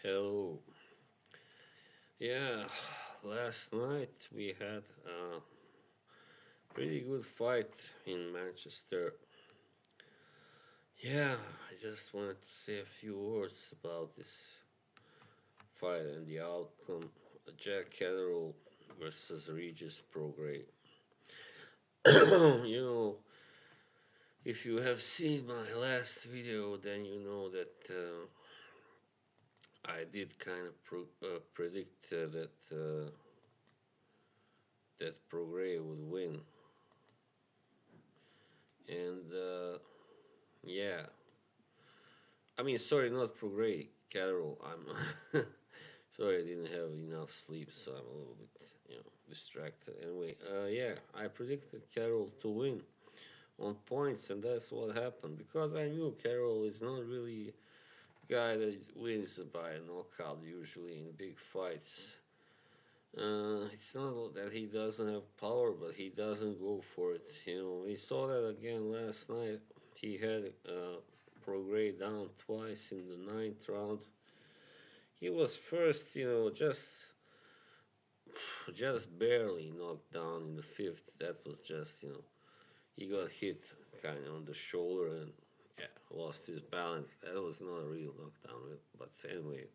Hello. Yeah, last night we had a pretty good fight in Manchester. Yeah, I just wanted to say a few words about this fight and the outcome. Jack Catterall versus Regis Prograis. you know, if you have seen my last video, then you know that I did kind of predict that Prograis would win. And yeah, I mean, sorry, not Prograis, Catterall. I'm sorry, I didn't have enough sleep, so I'm a little bit, distracted. Anyway, yeah, I predicted Catterall to win on points, and that's what happened because I knew Catterall is not really a guy that wins by a knockout usually in big fights. It's not that he doesn't have power, but he doesn't go for it. We saw that again last night. He had Prograis down twice in the ninth round. He was first, just barely knocked down in the fifth. That was just, he got hit kind of on the shoulder and yeah, lost his balance. That was not a real knockdown, but anyway,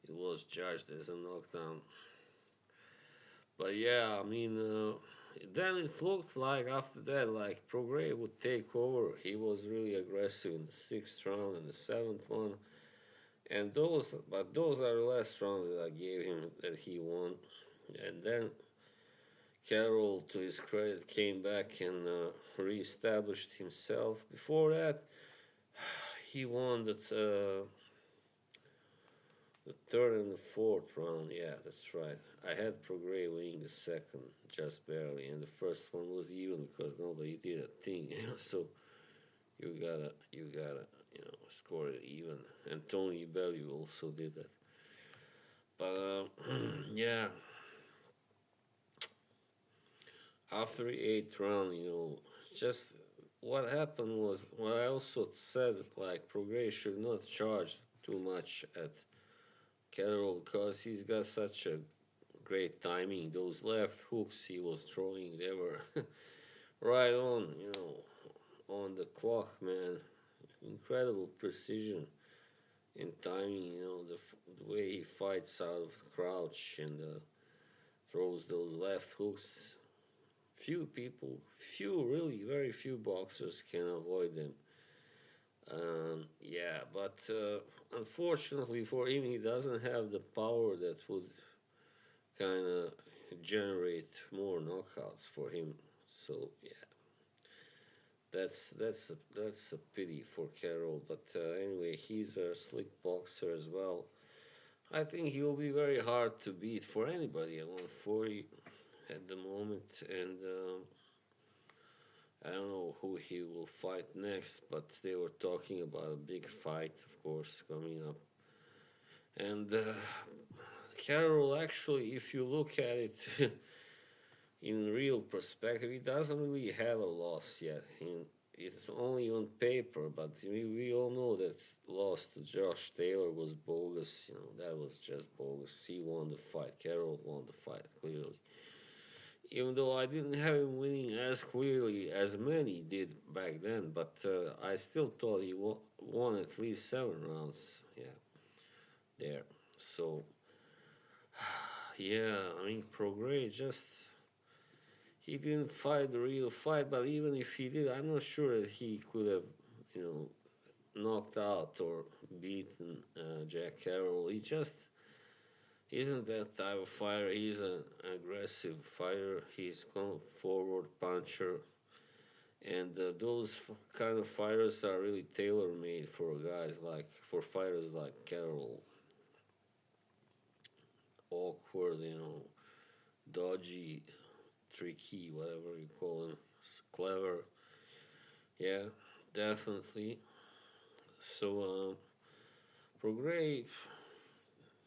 it was judged as a knockdown. But yeah, I mean, then it looked like after that, like Prograis would take over. He was really aggressive in the sixth round and the seventh one, and those are the last rounds that I gave him that he won. And then Catterall, to his credit, came back and reestablished himself. Before that, he won the third and the fourth round. Yeah, that's right. I had Prograis winning the second just barely, and the first one was even because nobody did a thing. So you gotta score it even. And Tony Bellew also did that. But yeah, after the eighth round, just what happened was what I also said. Like Prograis should not charge too much at Catterall because he's got such a great timing. Those left hooks he was throwing, they were right on the clock, man. Incredible precision in timing. The way he fights out of the crouch and throws those left hooks. Really, very few boxers can avoid them. Yeah, but unfortunately for him, he doesn't have the power that would kind of generate more knockouts for him. So yeah, that's a pity for Carroll. But anyway, he's a slick boxer as well. I think he will be very hard to beat for anybody at 140 at the moment, and I don't know who he will fight next. But they were talking about a big fight, of course, coming up, and Carroll actually, if you look at it in real perspective, he doesn't really have a loss yet. It's only on paper, but we all know that loss to Josh Taylor was bogus. That was just bogus. He won the fight. Carroll won the fight clearly. Even though I didn't have him winning as clearly as many did back then, but I still thought he won at least 7 rounds. Yeah, there. So yeah, I mean Prograis just he didn't fight the real fight, but even if he did, I'm not sure that he could have, knocked out or beaten Jack Carroll. He just isn't that type of fighter. He's an aggressive fighter. He's kind of forward puncher, and those kind of fighters are really tailor made for fighters like Carroll. Awkward, dodgy, tricky, whatever you call him, clever. Yeah, definitely. So, Prograis,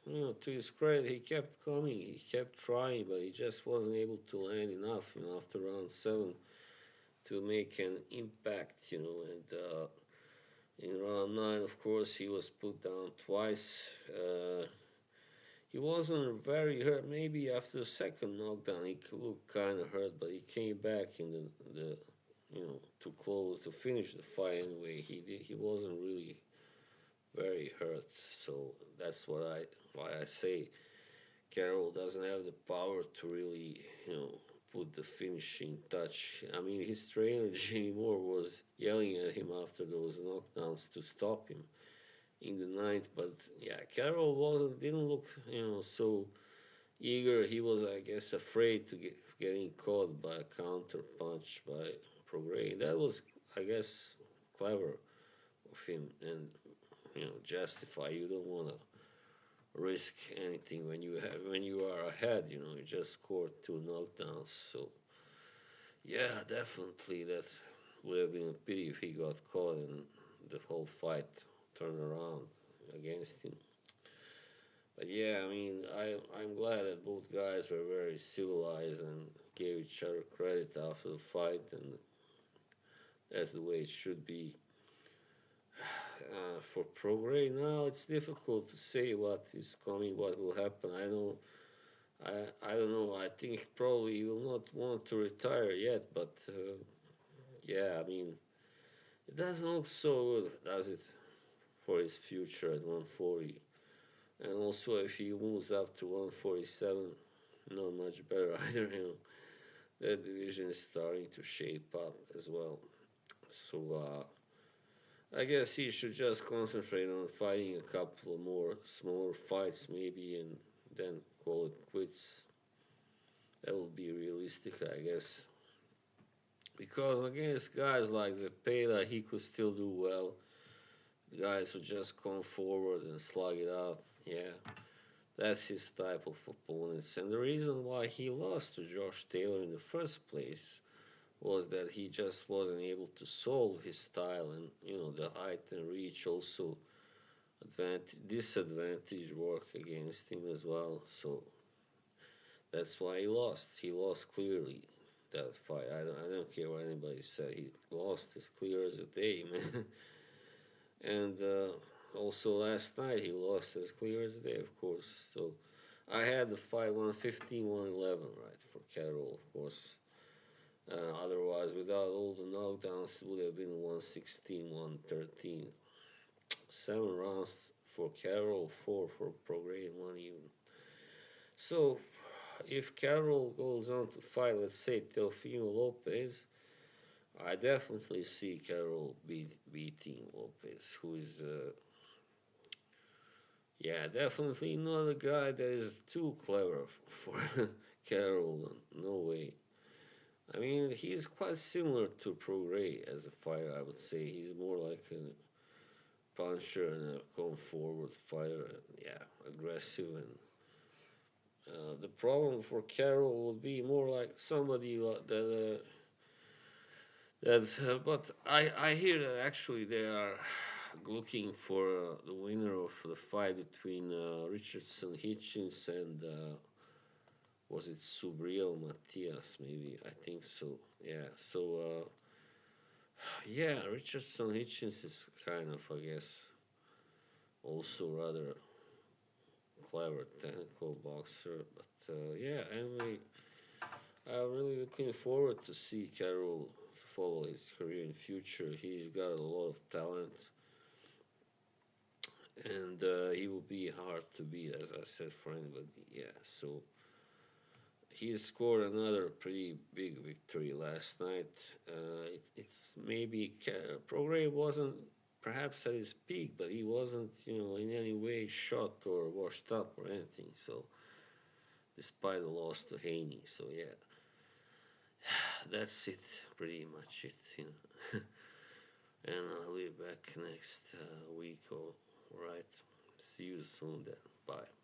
to his credit, he kept coming, he kept trying, but he just wasn't able to land enough, after round seven to make an impact, and In round 9, of course, he was put down twice. He wasn't very hurt. Maybe after the second knockdown, he looked kind of hurt, but he came back in the too close to finish the fight anyway. He wasn't really very hurt, so that's why I say Catterall doesn't have the power to really put the finishing touch. I mean, his trainer Jimmy Moore was yelling at him after those knockdowns to stop him in the ninth, but yeah, Catterall didn't look so eager. He was, I guess, afraid to getting caught by a counter punch by Prograis. That was, I guess, clever of him and justify. You don't want to risk anything when you are ahead. You just scored two knockdowns. So yeah, definitely that would have been a pity if he got caught and the whole fight turned around against him. But yeah, I mean, I'm glad that both guys were very civilized and gave each other credit after the fight, and that's the way it should be. For Prograis now, it's difficult to say what is coming, what will happen. I don't know. I think probably he will not want to retire yet, but yeah, I mean, it doesn't look so good, does it, for his future at 140? And also, if he moves up to 147, not much better either. That division is starting to shape up as well. So I guess he should just concentrate on fighting a couple of more smaller fights, maybe, and then call it quits. That would be realistic, I guess. Because against guys like Zepeda, he could still do well. Guys who just come forward and slug it out. Yeah, that's his type of opponents. And the reason why he lost to Josh Taylor in the first place was that he just wasn't able to solve his style, and the height and reach also disadvantage work against him as well. So that's why he lost. He lost clearly that fight. I don't care what anybody said. He lost as clear as a day, man. And also last night he lost as clear as a day, of course. So I had the fight 115, 111, right, for Catterall, of course. Otherwise, without all the knockdowns, it would have been 116, 113. 7 rounds for Catterall, 4 for Prograis, and 1 even. So, if Catterall goes on to fight, let's say, Teofimo Lopez, I definitely see Catterall beating Lopez, who is, definitely not a guy that is too clever for Catterall. No way. I mean, he's quite similar to Prograis as a fighter, I would say. He's more like a puncher and a come forward fighter, and aggressive. And the problem for Catterall would be more like somebody but I hear that actually they are looking for the winner of the fight between Richardson Hitchens and was it Subriel Matias, maybe? I think so. Yeah. So Richardson Hitchens is kind of, I guess, also rather clever technical boxer. But anyway, I'm really looking forward to see Catterall follow his career in future. He's got a lot of talent, and he will be hard to beat, as I said, for anybody. Yeah, so he scored another pretty big victory last night. It's maybe Prograis wasn't perhaps at his peak, but he wasn't, in any way shot or washed up or anything. So, despite the loss to Haney, so yeah, that's it, pretty much it, and I'll be back next week. All right, see you soon then. Bye.